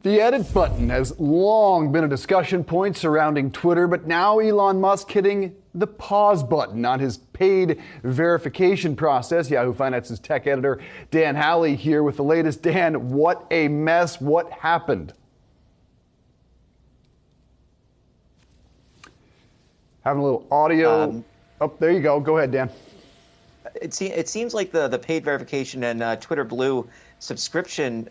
The edit button has long been a discussion point surrounding Twitter, but now Elon Musk hitting the pause button on his paid verification process. Yahoo Finance's tech editor Dan Halley here with the latest. Dan, what a mess. What happened? Having a little audio. There you go. Go ahead, Dan. It seems like the paid verification and Twitter Blue subscription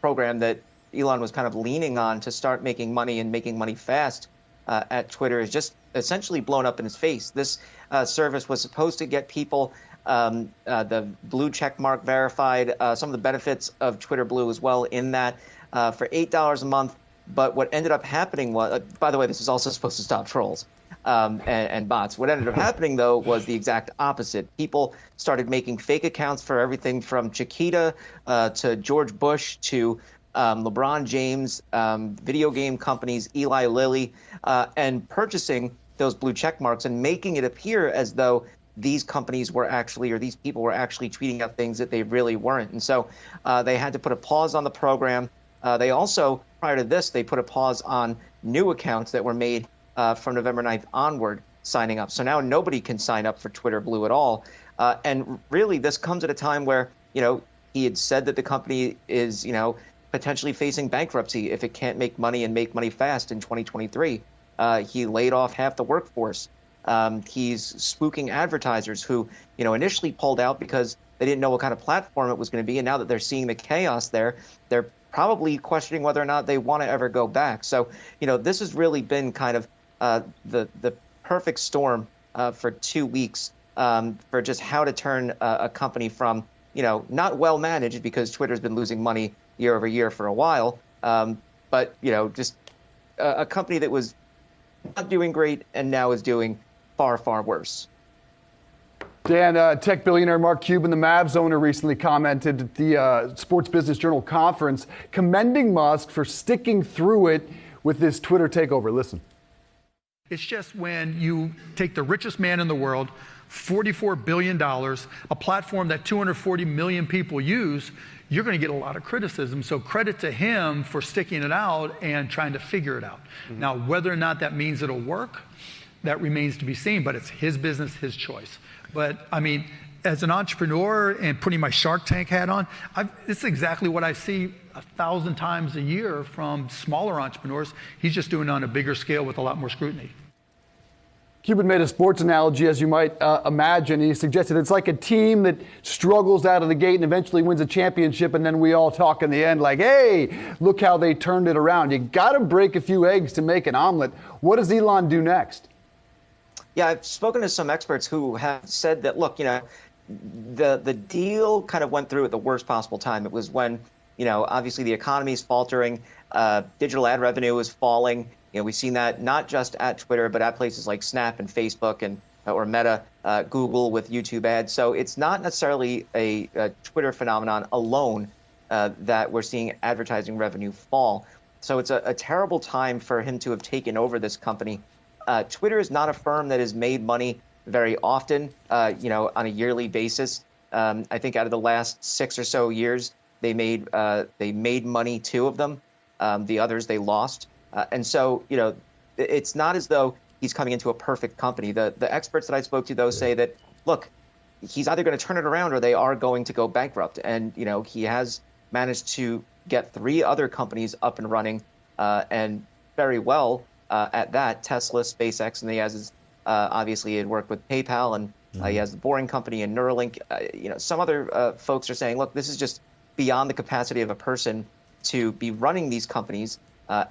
program that Elon was kind of leaning on to start making money and making money fast at Twitter is just essentially blown up in his face. This service was supposed to get people the blue check mark verified, some of the benefits of Twitter Blue as well in that for $8 a month. But what ended up happening was, by the way, this is also supposed to stop trolls and bots. What ended up happening, though, was the exact opposite. People started making fake accounts for everything from Chiquita to George Bush to LeBron James, video game companies, Eli Lilly, and purchasing those blue check marks and making it appear as though these companies were actually, or these people were actually tweeting out things that they really weren't. And so they had to put a pause on the program. They also, prior to this, they put a pause on new accounts that were made from November 9th onward signing up. So now nobody can sign up for Twitter Blue at all. And really, this comes at a time where, he had said that the company is, potentially facing bankruptcy if it can't make money and make money fast in 2023. He laid off half the workforce. He's spooking advertisers who, initially pulled out because they didn't know what kind of platform it was going to be. And now that they're seeing the chaos there, they're probably questioning whether or not they want to ever go back. So, this has really been kind of the perfect storm for 2 weeks for just how to turn a company from, not well managed, because Twitter's been losing money year over year for a while, but, just a company that was not doing great and now is doing far, far worse. Dan, tech billionaire Mark Cuban, the Mavs owner, recently commented at the Sports Business Journal conference, commending Musk for sticking through it with this Twitter takeover. Listen. It's just when you take the richest man in the world, $44 billion, a platform that 240 million people use, you're going to get a lot of criticism. So credit to him for sticking it out and trying to figure it out. Mm-hmm. Now, whether or not that means it'll work, that remains to be seen, but it's his business, his choice. But I mean, as an entrepreneur and putting my Shark Tank hat on, it's exactly what I see 1,000 times a year from smaller entrepreneurs. He's just doing it on a bigger scale with a lot more scrutiny. Cuban made a sports analogy, as you might imagine. He suggested it's like a team that struggles out of the gate and eventually wins a championship, and then we all talk in the end like, hey, look how they turned it around. You got to break a few eggs to make an omelet. What does Elon do next? Yeah, I've spoken to some experts who have said that, look, the deal kind of went through at the worst possible time. It was when, obviously the economy is faltering, digital ad revenue is falling. We've seen that not just at Twitter, but at places like Snap and Facebook and or Meta, Google with YouTube ads. So it's not necessarily a Twitter phenomenon alone that we're seeing advertising revenue fall. So it's a terrible time for him to have taken over this company. Twitter is not a firm that has made money very often, on a yearly basis. I think out of the last 6 or so years, they made money, 2 of them. The others they lost. And so, it's not as though he's coming into a perfect company. The experts that I spoke to, though, say that, look, he's either going to turn it around or they are going to go bankrupt. And, he has managed to get 3 other companies up and running and very well at that, Tesla, SpaceX, and he has his, obviously he had worked with PayPal, and he has the Boring Company and Neuralink. Some other folks are saying, look, this is just beyond the capacity of a person to be running these companies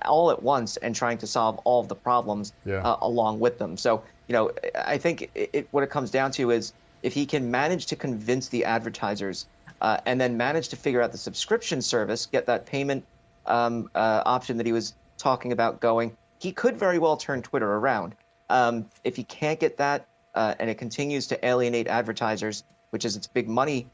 all at once and trying to solve all of the problems along with them. So, I think what it comes down to is if he can manage to convince the advertisers and then manage to figure out the subscription service, get that payment option that he was talking about going, he could very well turn Twitter around. If he can't get that and it continues to alienate advertisers, which is its big money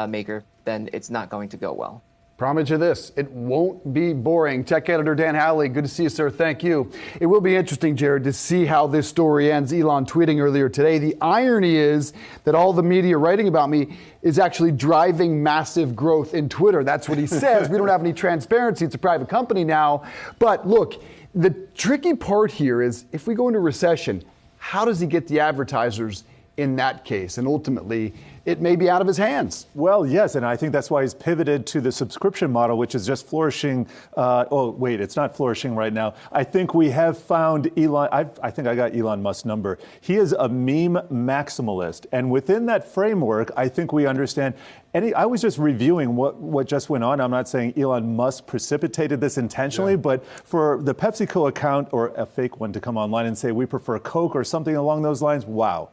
maker, then it's not going to go well. Promise you this, it won't be boring. Tech editor Dan Halley, good to see you, sir. Thank you. It will be interesting, Jared, to see how this story ends. Elon tweeting earlier today. The irony is that all the media writing about me is actually driving massive growth in Twitter. That's what he says. We don't have any transparency. It's a private company now. But look, the tricky part here is if we go into recession, how does he get the advertisers in that case? And ultimately, it may be out of his hands. Well, yes, and I think that's why he's pivoted to the subscription model, which is just flourishing. It's not flourishing right now. I think we have found Elon. I think I got Elon Musk's number. He is a meme maximalist. And within that framework, I think we understand. I was just reviewing what just went on. I'm not saying Elon Musk precipitated this intentionally, but for the PepsiCo account or a fake one to come online and say we prefer Coke or something along those lines, wow.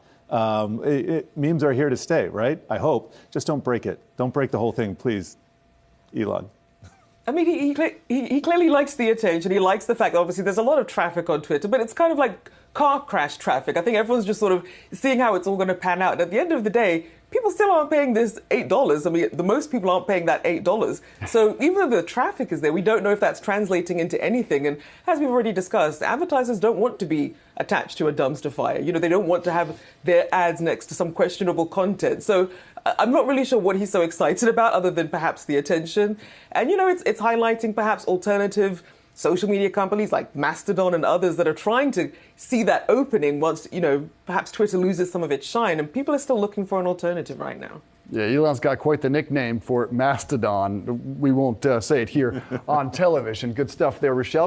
Memes are here to stay, right? I hope. Just don't break it. Don't break the whole thing, please, Elon. I mean, he clearly likes the attention. He likes the fact that obviously there's a lot of traffic on Twitter, but it's kind of like car crash traffic. I think everyone's just sort of seeing how it's all going to pan out. And at the end of the day, people still aren't paying this $8. I mean, the most people aren't paying that $8. So even though the traffic is there, we don't know if that's translating into anything. And as we've already discussed, advertisers don't want to be attached to a dumpster fire. You know, they don't want to have their ads next to some questionable content. So I'm not really sure what he's so excited about other than perhaps the attention. And, you know, it's highlighting perhaps alternative social media companies like Mastodon and others that are trying to see that opening once, you know, perhaps Twitter loses some of its shine, and people are still looking for an alternative right now. Yeah, Elon's got quite the nickname for Mastodon. We won't say it here on television. Good stuff there, Rochelle.